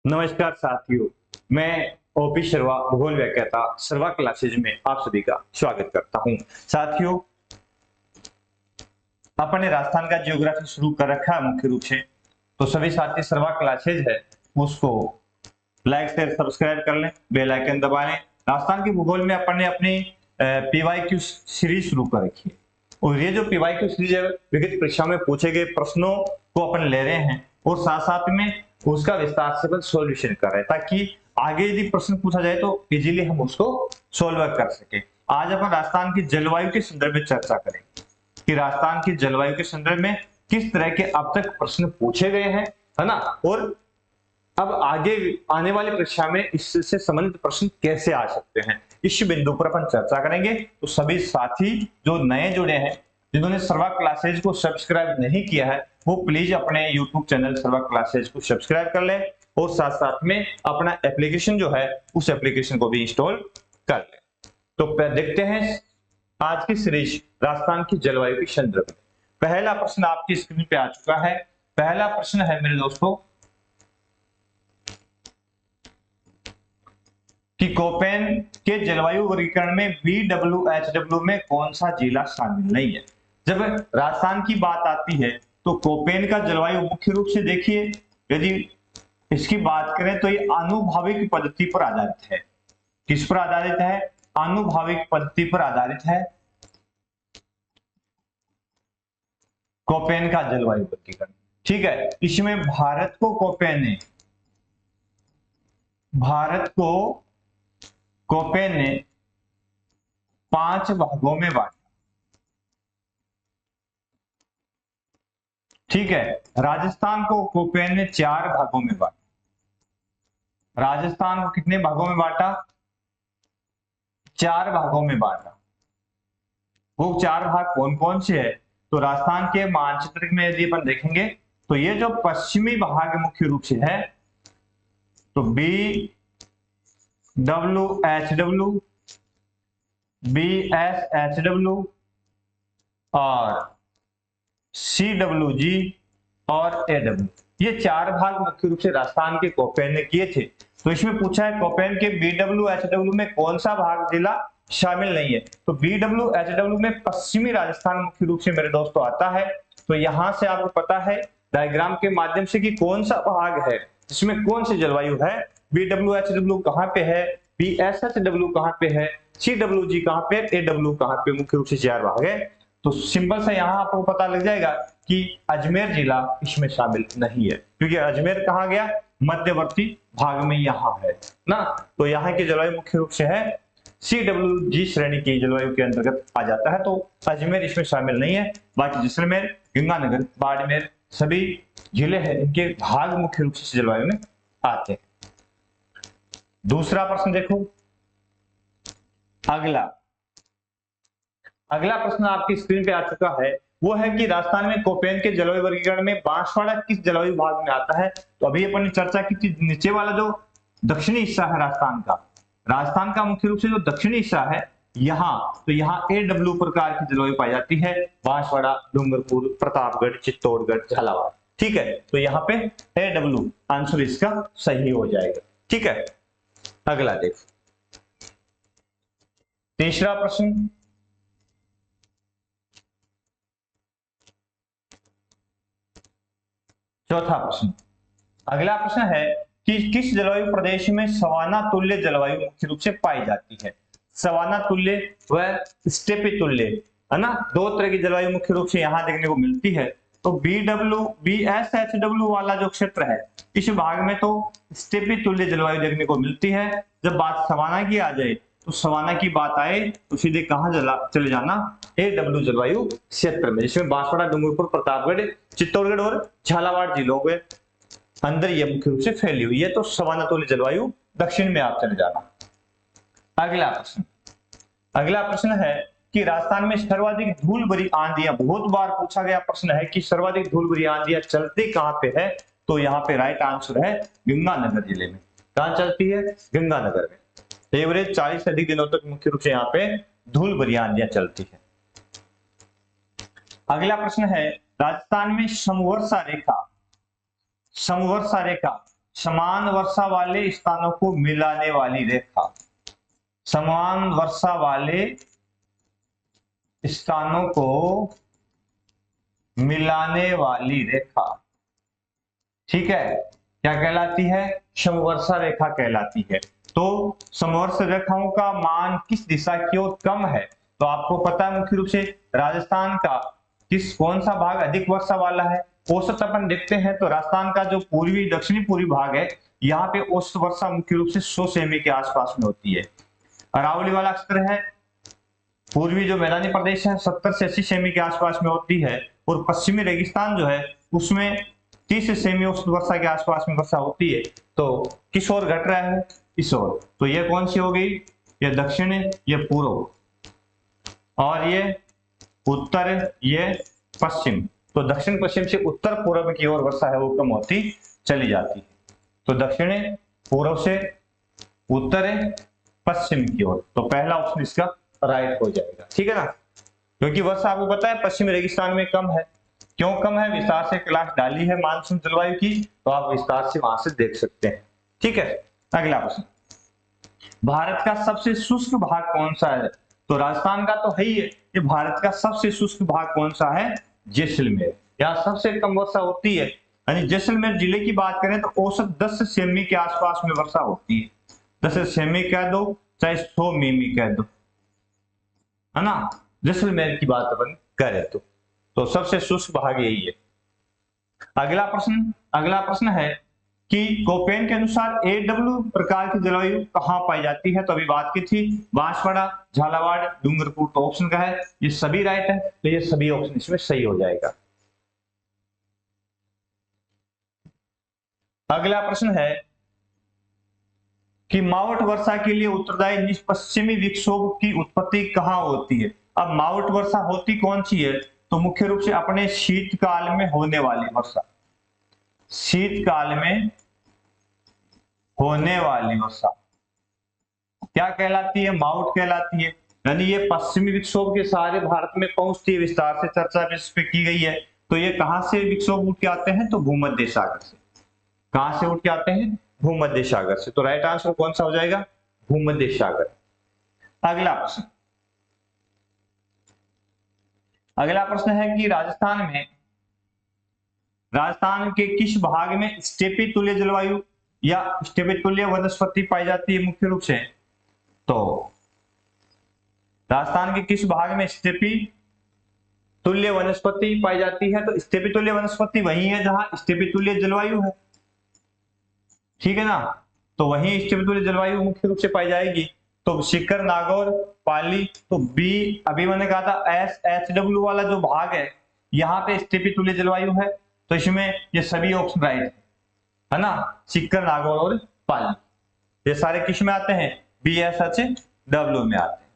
नमस्कार साथियों, मैं ओपी शर्मा भूगोल व्याख्याता सर्वा क्लासेज में आप सभी का स्वागत करता हूं। साथियों, अपन ने राजस्थान का ज्योग्राफी शुरू कर रखा है मुख्य रूप से, तो सभी साथी सर्वा क्लासेज है उसको लाइक शेयर सब्सक्राइब कर लें, बेल आइकन दबा लें। राजस्थान के भूगोल में अपन ने अपनी पीवाईक्यू सीरीज शुरू कर रखी है और ये जो पीवाईक्यू सीरीज है विभिन्न परीक्षा में पूछे गए प्रश्नों को अपन ले रहे हैं और साथ साथ में उसका विस्तार से सॉल्यूशन कर रहे हैं ताकि आगे यदि प्रश्न पूछा जाए तो इजीली हम उसको सॉल्व कर सके। आज अपन राजस्थान की जलवायु के संदर्भ में चर्चा करेंगे कि राजस्थान की जलवायु के संदर्भ में किस तरह के अब तक प्रश्न पूछे गए हैं, है ना, और अब आगे आने वाली परीक्षा में इससे संबंधित प्रश्न कैसे आ सकते हैं, इस बिंदु पर अपन चर्चा करेंगे। तो सभी साथी जो नए जुड़े हैं, जिन्होंने सर्वा क्लासेज को सब्सक्राइब नहीं किया है, वो प्लीज अपने यूट्यूब चैनल सर्वा क्लासेज को सब्सक्राइब कर ले और साथ साथ में अपना एप्लीकेशन जो है उस एप्लीकेशन को भी इंस्टॉल कर ले। तो देखते हैं आज की सीरीज राजस्थान की जलवायु के संदर्भ में। पहला प्रश्न आपकी स्क्रीन पे आ चुका है। पहला प्रश्न है मेरे दोस्तों कि कोपेन के जलवायु वर्गीकरण में BWHW में कौन सा जिला शामिल नहीं है। जब राजस्थान की बात आती है तो कोपेन का जलवायु मुख्य रूप से देखिए, यदि इसकी बात करें तो ये आनुभाविक पद्धति पर आधारित है। किस पर आधारित है? आनुभाविक पद्धति पर आधारित है कोपेन का जलवायु वर्गीकरण। ठीक है, इसमें भारत को कोपेन ने 5 भागों में बांटा। ठीक है, राजस्थान को कोपेन ने 4 भागों में बांटा। राजस्थान को कितने भागों में बांटा? 4 भागों में बांटा। वो 4 भाग कौन कौन से है? तो राजस्थान के मानचित्र में यदि अपन देखेंगे तो ये जो पश्चिमी भाग मुख्य रूप से है तो BWHW, BSHW और CWG और AW, ये 4 भाग मुख्य रूप से राजस्थान के कोपेन ने किए थे। तो इसमें पूछा है कोपेन के BWHW में कौन सा भाग जिला शामिल नहीं है। तो BWHW में पश्चिमी राजस्थान मुख्य रूप से मेरे दोस्तों आता है। तो यहां से आपको पता है डायग्राम के माध्यम से कि कौन सा भाग है जिसमें कौन सी जलवायु है। BWHW कहां पे है, BSHW कहां पे है, CWG कहां पे, AW कहां पे, मुख्य रूप से 4 भाग है। तो सिंपल से यहां आपको पता लग जाएगा कि अजमेर जिला इसमें शामिल नहीं है, क्योंकि अजमेर कहां गया? मध्यवर्ती भाग में यहां है ना। तो यहाँ की जलवायु मुख्य रूप से है CWG श्रेणी की जलवायु के अंतर्गत आ जाता है। तो अजमेर इसमें शामिल नहीं है। बाकी जैसलमेर, गंगानगर, बाड़मेर सभी जिले हैं, इनके भाग मुख्य रूप से जलवायु में आते हैं। दूसरा प्रश्न देखो, अगला प्रश्न आपकी स्क्रीन पे आ चुका है। वो है कि राजस्थान में कोपेन के जलवायु वर्गीकरण में बांसवाड़ा किस जलवायु भाग में आता है। तो अभी अपन ने चर्चा की थी नीचे वाला जो दक्षिणी हिस्सा है राजस्थान का मुख्य रूप से जो दक्षिणी हिस्सा है यहाँ, तो यहाँ AW प्रकार की जलवायु पाई जाती है। बांसवाड़ा, डूंगरपुर, प्रतापगढ़, चित्तौड़गढ़, झालावाड़। ठीक है, तो यहाँ पे AW आंसर इसका सही हो जाएगा। ठीक है, अगला देखो, तीसरा प्रश्न। चौथा प्रश्न, अगला प्रश्न है कि किस जलवायु प्रदेश में सवाना तुल्य जलवायु मुख्य रूप से पाई जाती है। सवाना तुल्य व स्टेपी तुल्य, है ना, 2 तरह की जलवायु मुख्य रूप से यहां देखने को मिलती है। तो BSHW वाला जो क्षेत्र है इस भाग में तो स्टेपी तुल्य जलवायु देखने को मिलती है। जब बात सवाना की आ जाए तो सवाना की बात आए तो सीधे कहां चले जाना? AW जलवायु क्षेत्र में, जिसमें बांसवाड़ा, डूंगरपुर, प्रतापगढ़, चित्तौड़गढ़ और झालावाड़ जिलों के अंदर ये मुख्य रूप से फैली हुई है। तो सवाना तुल्य जलवायु दक्षिण में आप चले जाना। अगला प्रश्न है कि राजस्थान में सर्वाधिक धूल भरी आंधियां, बहुत बार पूछा गया प्रश्न है कि सर्वाधिक धूल भरी आंधियां चलती कहां पे है। तो यहाँ पे राइट आंसर है गंगानगर जिले में। कहां चलती है? गंगानगर में। एवरेज 40 से अधिक दिनों तक मुख्य रूप से यहाँ पे धूल भरी आंधियां चलती है। अगला प्रश्न है राजस्थान में समवर्षा रेखा समान वर्षा वाले स्थानों को मिलाने वाली रेखा, समान वर्षा वाले स्थानों को मिलाने वाली रेखा, ठीक है, क्या कहलाती है? समवर्षा रेखा कहलाती है। तो समवर्ष रेखाओं का मान किस दिशा की ओर कम है? तो आपको पता है मुख्य रूप से राजस्थान का कौन सा भाग अधिक वर्षा वाला है? औसत अपन देखते हैं तो राजस्थान का जो पूर्वी दक्षिणी पूर्वी भाग है, यहाँ पे औसत वर्षा मुख्य रूप से 100 सेमी के आसपास में होती है। अरावली वाला क्षेत्र है, पूर्वी जो मैदानी प्रदेश है, 70 से 80 सेमी के आसपास में होती है, और पश्चिमी रेगिस्तान जो है उसमें 30 सेमी औसत वर्षा के आसपास में वर्षा होती है। तो किस ओर घट रहा है? इस ओर। तो ये कौन सी हो गई? ये दक्षिण, ये पूर्व, और ये उत्तर, ये पश्चिम। तो दक्षिण पश्चिम से उत्तर पूर्व की ओर वर्षा है वो कम होती चली जाती है। तो दक्षिण पूर्व से उत्तर पश्चिम की ओर, तो पहला ऑप्शन इसका राइट हो जाएगा, ठीक है ना। क्योंकि वर्षा आपको पता है पश्चिमी रेगिस्तान में कम है। क्यों कम है? विस्तार से क्लास डाली है मानसून जलवायु की, तो आप विस्तार से वहां से देख सकते हैं, ठीक है। अगला प्रश्न, भारत का सबसे शुष्क भाग कौन सा है? तो राजस्थान का तो है ही है, ये भारत का सबसे शुष्क भाग कौन सा है? जैसलमेर। यहाँ सबसे कम वर्षा होती है, यानी जैसलमेर जिले की बात करें तो औसत 10 सेमी के आसपास में वर्षा होती है। 10 सेमी कह दो चाहे 100 मिमी कह दो, है ना। जैसलमेर की बात अपन करें तो सबसे शुष्क भाग यही है। अगला प्रश्न है कि कोपेन के अनुसार AW प्रकार की जलवायु कहां पाई जाती है? तो अभी बात की थी बांसवाड़ा, झालावाड़, डूंगरपुर। तो ऑप्शन का है ये सभी राइट है, तो ये सभी ऑप्शन इसमें सही हो जाएगा। अगला प्रश्न है कि मावठ वर्षा के लिए उत्तरदायी पश्चिमी विक्षोभ की उत्पत्ति कहां होती है? अब मावठ वर्षा होती कौन सी है? तो मुख्य रूप से अपने शीतकाल में होने वाली वर्षा, शीतकाल में होने वाली वर्षा क्या कहलाती है? मावठ कहलाती है। यानी ये पश्चिमी विक्षोभ के सारे भारत में पहुंचती है, विस्तार से चर्चा इस पे की गई है। तो ये कहां से विक्षोभ उठ के आते हैं? तो भूमध्य सागर से। कहां से उठ के आते हैं? भूमध्य सागर से। तो राइट आंसर कौन सा हो जाएगा? भूमध्य सागर। अगला प्रश्न है कि राजस्थान के किस भाग में स्टेपी तुल्य जलवायु या स्टेपी तुल्य वनस्पति पाई जाती है? मुख्य रूप से तो राजस्थान के किस भाग में स्टेपी तुल्य वनस्पति पाई जाती है? तो स्टेपी तुल्य वनस्पति वही है जहां स्टेपी तुल्य जलवायु है, ठीक है ना। तो वही स्टेपी तुल्य जलवायु मुख्य रूप से पाई जाएगी। तो शिखर, नागौर, पाली, तो बी अभी मैंने कहा था SHW वाला जो भाग है यहाँ पे स्टेपी तुल्य जलवायु है। तो इसमें ये सभी ऑप्शन राइट है ना, शिखर, नागौर और पाली। ये सारे किस में आते हैं? BSHW में आते हैं।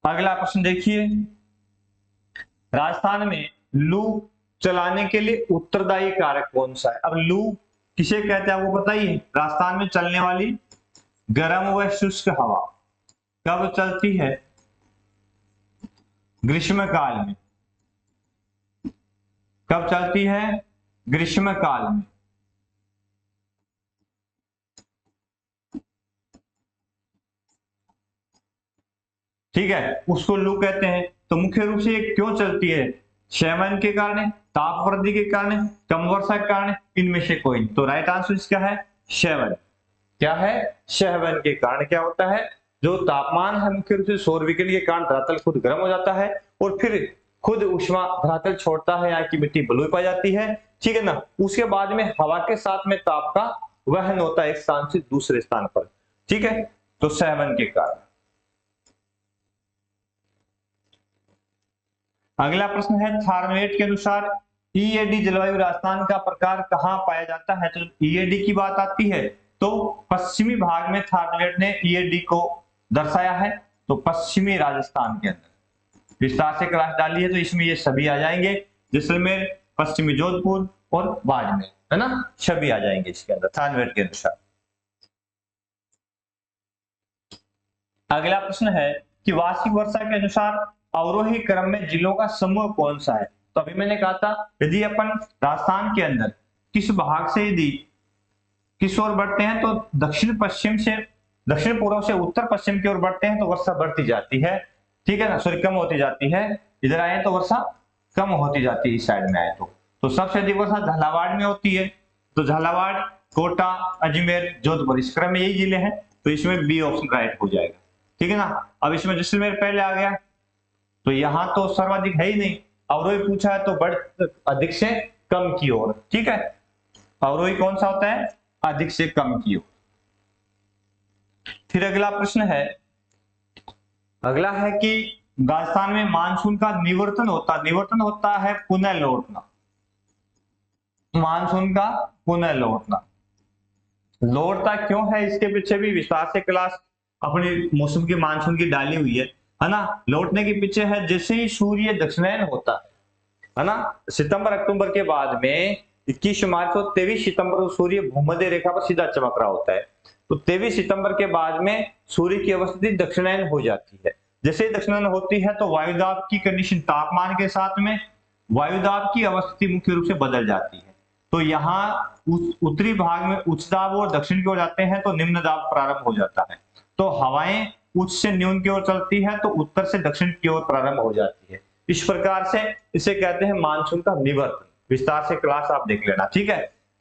अगला प्रश्न देखिए, राजस्थान में लू चलाने के लिए उत्तरदायी कारक कौन सा है? अब लू किसे कहते हैं आपको पता ही है? राजस्थान में चलने वाली गर्म व शुष्क हवा कब चलती है? ग्रीष्म काल में। कब चलती है? ग्रीष्म काल में। ठीक है, उसको लू कहते हैं। तो मुख्य रूप से ये क्यों चलती है? शैवाल के कारण, ताप वृद्धि के कारण, कम वर्षा के कारण, इनमें से कोई। तो राइट आंसर इसका है शैवाल। क्या है? शैवाल के कारण क्या होता है? जो तापमान है मुख्य रूप से सौर विकिरण के कारण धरातल खुद गर्म हो जाता है और फिर खुद ऊष्मा धरातल छोड़ता है, यहाँ की मिट्टी बलुई पाई जाती है, ठीक है ना। उसके बाद में हवा के साथ में ताप का वहन होता है एक स्थान से दूसरे स्थान पर, ठीक है। तो शैवाल के कारण। अगला प्रश्न है, थार्मोमेट के अनुसार EAD जलवायु राजस्थान का प्रकार कहां पाया जाता है? तो EAD की बात आती है तो पश्चिमी भाग में थार्मोमेट ने EAD को दर्शाया है, तो पश्चिमी राजस्थान के अंदर। विस्तार से क्लास डाली है तो इसमें ये सभी आ जाएंगे, जैसलमेर, पश्चिमी जोधपुर और बाड़मेर, है ना, सभी आ जाएंगे इसके अंदर थार्मोमेट के अनुसार। अगला प्रश्न है कि वार्षिक वर्षा के अनुसार अवरोही क्रम में जिलों का समूह कौन सा है? तो अभी मैंने कहा था यदि अपन राजस्थान के अंदर किस भाग से यदि किस ओर बढ़ते हैं तो दक्षिण पूर्व से उत्तर पश्चिम की ओर बढ़ते हैं तो वर्षा बढ़ती जाती है, ठीक है ना, सॉरी कम होती जाती है। इधर आए तो वर्षा कम होती जाती है, इस साइड में आए तो सबसे अधिक वर्षा झालावाड़ में होती है। तो झालावाड़, कोटा, अजमेर, जोधपुर, इस क्रम में यही जिले हैं, तो इसमें बी ऑप्शन राइट हो जाएगा, ठीक है ना। अब इसमें जैसलमेर पहले आ गया, तो यहां तो सर्वाधिक है ही नहीं, अवरोही पूछा है तो बढ़ अधिक से कम की ओर, ठीक है। अवरोही कौन सा होता है, अधिक से कम की ओर। फिर अगला प्रश्न है, अगला है कि राजस्थान में मानसून का निवर्तन होता है पुनः लौटना। मानसून का पुनः लौटना, लौटता क्यों है इसके पीछे भी विस्तार से क्लास अपनी मौसम की मानसून की डाली हुई है ना। लौटने के पीछे है जैसे ही सूर्य दक्षिणायन होता है ना, सितंबर अक्टूबर के बाद में 21 मार्च और 23 सितंबर को सूर्य भूमध्य रेखा पर सीधा चमक रहा होता है। तो 23 सितंबर के बाद में सूर्य की अवस्थिति दक्षिणायन हो जाती है। जैसे ही दक्षिणायन होती है तो वायुदाब की कंडीशन तापमान के साथ में वायुदाब की अवस्थिति मुख्य रूप से बदल जाती है। तो यहाँ उत्तरी भाग में उच्च दाब और दक्षिण की ओर जाते हैं तो निम्न दाब प्रारंभ हो जाता है। तो हवाएं उच्च से न्यून की ओर चलती है तो उत्तर से दक्षिण की ओर प्रारंभ हो जाती है। इस प्रकार से इसे कहते हैं मानसून का निवर्तन। विस्तार से क्लास आप देख लेना, ठीक है।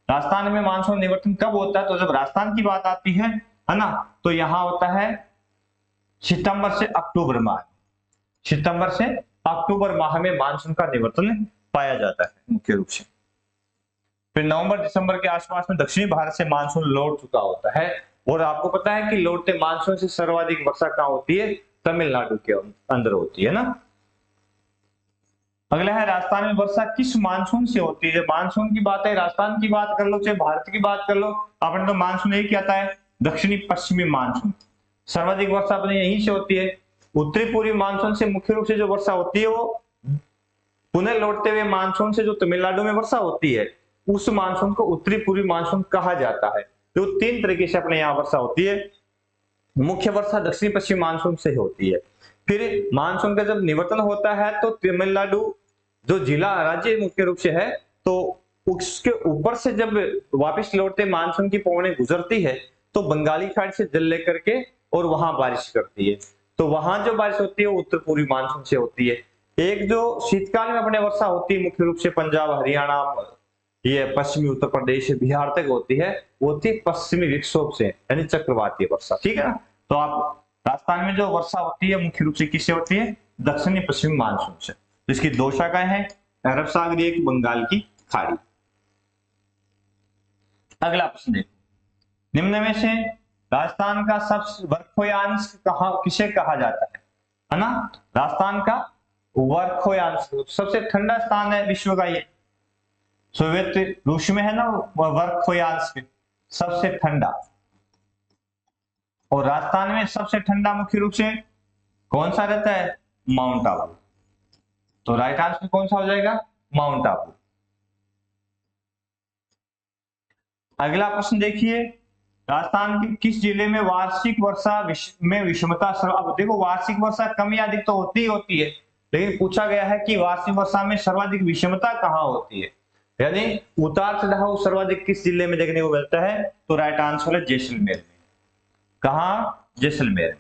राजस्थान में मानसून निवर्तन कब होता है, तो जब राजस्थान की बात आती है ना, तो यहां होता है सितंबर से अक्टूबर माह। सितंबर से अक्टूबर माह में मानसून का निवर्तन पाया जाता है मुख्य रूप से। फिर नवंबर दिसंबर के आसपास में दक्षिणी भारत से मानसून लौट चुका होता है। और आपको पता है कि लौटते मानसून से सर्वाधिक वर्षा कहां होती है, तमिलनाडु के अंदर होती है ना। अगला है राजस्थान में वर्षा किस मानसून से होती है। मानसून की बात है, राजस्थान की बात कर लो चाहे भारत की बात कर लो, अपने तो मानसून यही कहता है दक्षिणी पश्चिमी मानसून। सर्वाधिक वर्षा अपने यहीं से होती है। उत्तरी पूर्वी मानसून से मुख्य रूप से जो वर्षा होती है वो पुनः लौटते हुए मानसून से जो तमिलनाडु में वर्षा होती है उस मानसून को उत्तरी पूर्वी मानसून कहा जाता है। तो तीन तरीके से अपने यहाँ वर्षा होती है। मुख्य वर्षा दक्षिणी पश्चिमी मानसून से होती है। फिर मानसून का जब निवर्तन होता है तो तमिलनाडु जो जिला राज्य मुख्य रूप से है, तो उसके ऊपर से जब वापस लौटते मानसून की पवनें गुजरती है तो बंगाली खाड़ी से जल लेकर के और वहां बारिश करती है। तो वहां जो बारिश होती है वो उत्तर पूर्वी मानसून से होती है। एक जो शीतकाल में अपने वर्षा होती है मुख्य रूप से पंजाब, हरियाणा, ये पश्चिमी उत्तर प्रदेश, बिहार तक होती है, वो थी पश्चिमी विक्षोभ से यानी चक्रवातीय वर्षा, ठीक है ना। तो आप राजस्थान में जो वर्षा होती है मुख्य रूप से किससे होती है, दक्षिणी पश्चिमी मानसून से। इसकी दो शाखाएं हैं, अरब सागरीय की, बंगाल की खाड़ी। अगला प्रश्न देखो, निम्न में से राजस्थान का सबसे वर्षोयांश किसे कहा जाता है ना। राजस्थान का वर्षोयांश सबसे ठंडा स्थान है विश्व का, ये सोवियत रूस में है ना वर्षोयांश सबसे ठंडा। और राजस्थान में सबसे ठंडा मुख्य रूप से कौन सा रहता है, माउंट आबू। तो राइट आंसर कौन सा हो जाएगा, माउंट आबू। अगला प्रश्न देखिए, राजस्थान के किस जिले में वार्षिक वर्षा में विषमता। अब देखो वार्षिक वर्षा कम या अधिक तो होती ही होती है, लेकिन पूछा गया है कि वार्षिक वर्षा में सर्वाधिक विषमता कहां होती है, यानी उतार चढ़ाव सर्वाधिक किस जिले में देखने को मिलता है। तो राइट आंसर है जैसलमेर में। कहां, जैसलमेर।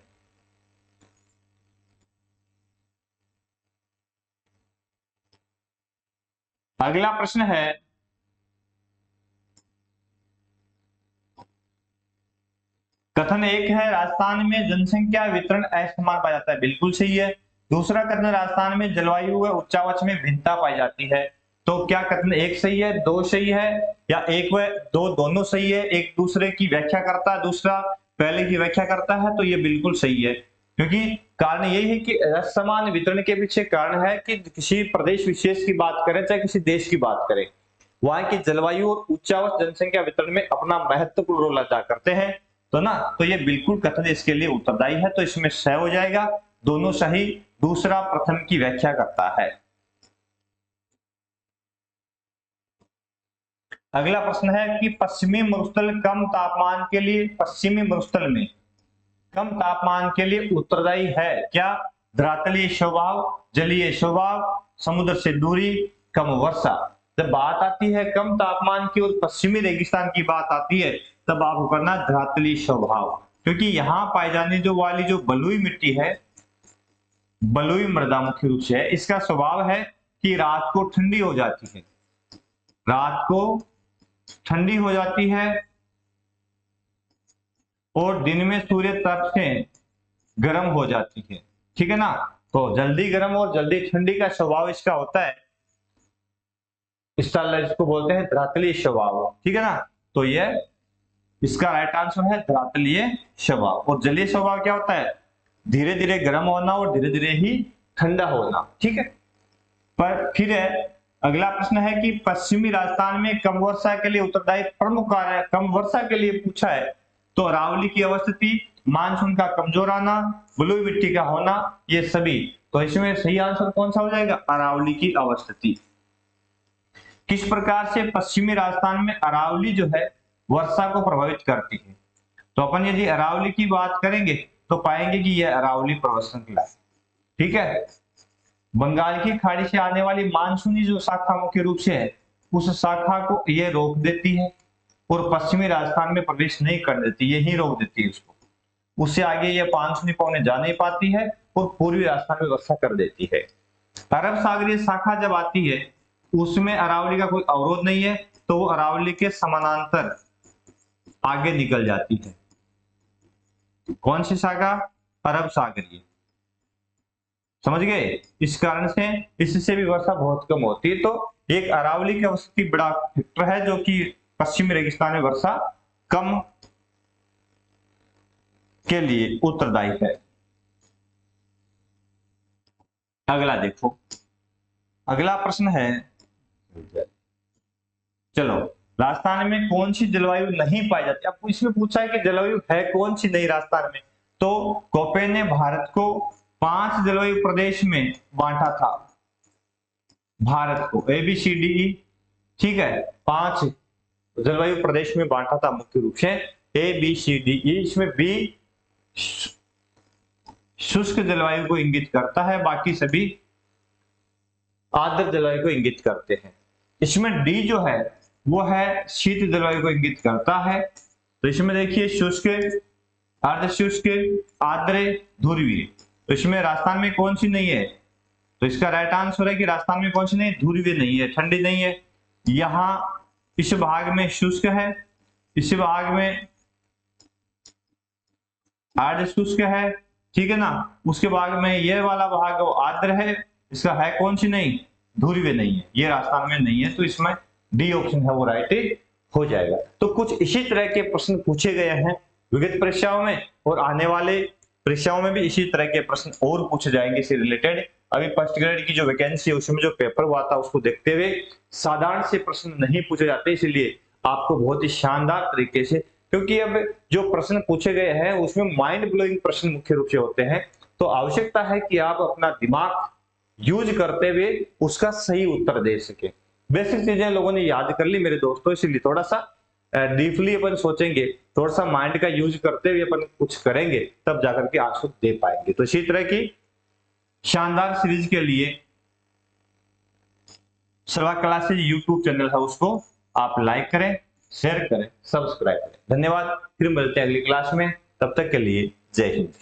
अगला प्रश्न है, कथन एक है राजस्थान में जनसंख्या वितरण असमान पाया जाता है, बिल्कुल सही है। दूसरा कथन, राजस्थान में जलवायु व उच्चावच में भिन्नता पाई जाती है। तो क्या कथन एक सही है, दो सही है, या एक व दो दोनों सही है, एक दूसरे की व्याख्या करता है, दूसरा पहले की व्याख्या करता है। तो ये बिल्कुल सही है, क्योंकि कारण यही है कि असमान वितरण के पीछे कारण है कि किसी प्रदेश विशेष की बात करें चाहे किसी देश की बात करें, वहां की जलवायु और उच्चावच जनसंख्या वितरण में अपना महत्वपूर्ण रोल अदा करते हैं। तो ना, तो ये बिल्कुल कथन इसके लिए उत्तरदायी है, तो इसमें सही हो जाएगा, दोनों सही। दूसरा प्रथम की व्याख्या करता है। अगला प्रश्न है कि पश्चिमी मरुस्थल कम तापमान के लिए, पश्चिमी मरुस्थल में कम तापमान के लिए उत्तरदायी है क्या, धरातलीय स्वभाव, जलीय स्वभाव, समुद्र से दूरी, कम वर्षा। जब बात आती है कम तापमान की और पश्चिमी रेगिस्तान की बात आती है, तब आपको करना धरातलीय स्वभाव, क्योंकि यहाँ पाई जाने जो वाली जो बलुई मिट्टी है, बलुई मृदा मुख्य रूप से है, इसका स्वभाव है कि रात को ठंडी हो जाती है, रात को ठंडी हो जाती है और दिन में सूर्य तरफ से गर्म हो जाती है, ठीक है ना। तो जल्दी गर्म और जल्दी ठंडी का स्वभाव इसका होता है, इसको बोलते हैं धरातलीय स्वभाव, ठीक है ना। तो ये इसका राइट आंसर है धरातलीय स्वभाव। और जलीय स्वभाव क्या होता है, धीरे धीरे गर्म होना और धीरे धीरे ही ठंडा होना, ठीक है। पर फिर अगला प्रश्न है कि पश्चिमी राजस्थान में कम वर्षा के लिए उत्तरदायी प्रमुख कार्य, कम वर्षा के लिए पूछा है तो अरावली की अवस्थिति, मानसून का कमजोर आना, बलुई मिट्टी का होना, ये सभी। तो इसमें सही आंसर कौन सा हो जाएगा, अरावली की अवस्थिति। किस प्रकार से पश्चिमी राजस्थान में अरावली जो है वर्षा को प्रभावित करती है, तो अपन यदि अरावली की बात करेंगे तो पाएंगे कि यह अरावली पर्वत श्रृंखला है, ठीक है। बंगाल की खाड़ी से आने वाली मानसूनी जो शाखा मुख्य रूप से है, उस शाखा को यह रोक देती है और पश्चिमी राजस्थान में प्रवेश नहीं कर देती, यही रोक देती है उसको। उससे आगे यह मानसूनी पवनें जा नहीं पाती है और पूर्वी राजस्थान में वर्षा कर देती है। अरब सागरीय शाखा जब आती है उसमें अरावली का कोई अवरोध नहीं है, तो वो अरावली के समानांतर आगे निकल जाती है। कौन सी शाखा, अरब सागरीय, समझ गए। इस कारण से इससे भी वर्षा बहुत कम होती है। तो एक अरावली की अवस्थिति बड़ा फैक्टर है जो कि पश्चिमी रेगिस्तान में वर्षा कम के लिए उत्तरदायी है। अगला देखो, अगला प्रश्न है, चलो, राजस्थान में कौन सी जलवायु नहीं पाई जाती। आपको इसमें पूछा है कि जलवायु है कौन सी नहीं राजस्थान में, तो कोपेन ने भारत को 5 जलवायु प्रदेश में बांटा था, भारत को ABCDE, ठीक है, 5 जलवायु प्रदेश में बांटा था मुख्य रूप से ABCDE। इसमें बी शुष्क जलवायु को इंगित करता है, बाकी सभी आर्द्र जलवायु को इंगित करते हैं। इसमें डी जो है वो है शीत जलवायु को इंगित करता है। तो इसमें देखिए शुष्क, अर्ध शुष्क, आर्द्र, ध्रुवीय। तो इसमें राजस्थान में कौन सी नहीं है, तो इसका राइट आंसर है कि राजस्थान में कौन सी नहीं, ध्रुवीय नहीं है, ठंडी नहीं है। यहाँ इस भाग में शुष्क है, इस भाग में अर्ध शुष्क है, ठीक है ना। उसके भाग में यह वाला भाग आर्द्र है, इसका है कौन सी नहीं, ध्रुवीय नहीं है, ये राजस्थान में नहीं है। तो इसमें डी ऑप्शन है वो राइट हो जाएगा। तो कुछ इसी तरह के प्रश्न पूछे गए हैं विगत परीक्षाओं में, और आने वाले परीक्षाओं में भी इसी तरह के प्रश्न और पूछे जाएंगे इससे रिलेटेड। अभी फर्स्ट ग्रेड की जो वैकेंसी है उसमें जो पेपर हुआ था उसको देखते हुए साधारण से प्रश्न नहीं पूछे जाते, इसलिए आपको बहुत ही शानदार तरीके से, क्योंकि अब जो प्रश्न पूछे गए हैं उसमें माइंड ब्लोइंग प्रश्न मुख्य रूप से होते हैं, तो आवश्यकता है कि आप अपना दिमाग यूज करते हुए उसका सही उत्तर दे सके। बेसिक चीजें लोगों ने याद कर ली मेरे दोस्तों, इसलिए थोड़ा सा डीपली अपन सोचेंगे, थोड़ा सा माइंड का यूज करते हुए अपन कुछ करेंगे, तब जाकर के आंसर दे पाएंगे। तो इसी तरह की शानदार सीरीज के लिए सर्वा क्लासेज यूट्यूब चैनल है, उसको आप लाइक करें, शेयर करें, सब्सक्राइब करें। धन्यवाद, फिर मिलते हैं अगली क्लास में, तब तक के लिए जय हिंद।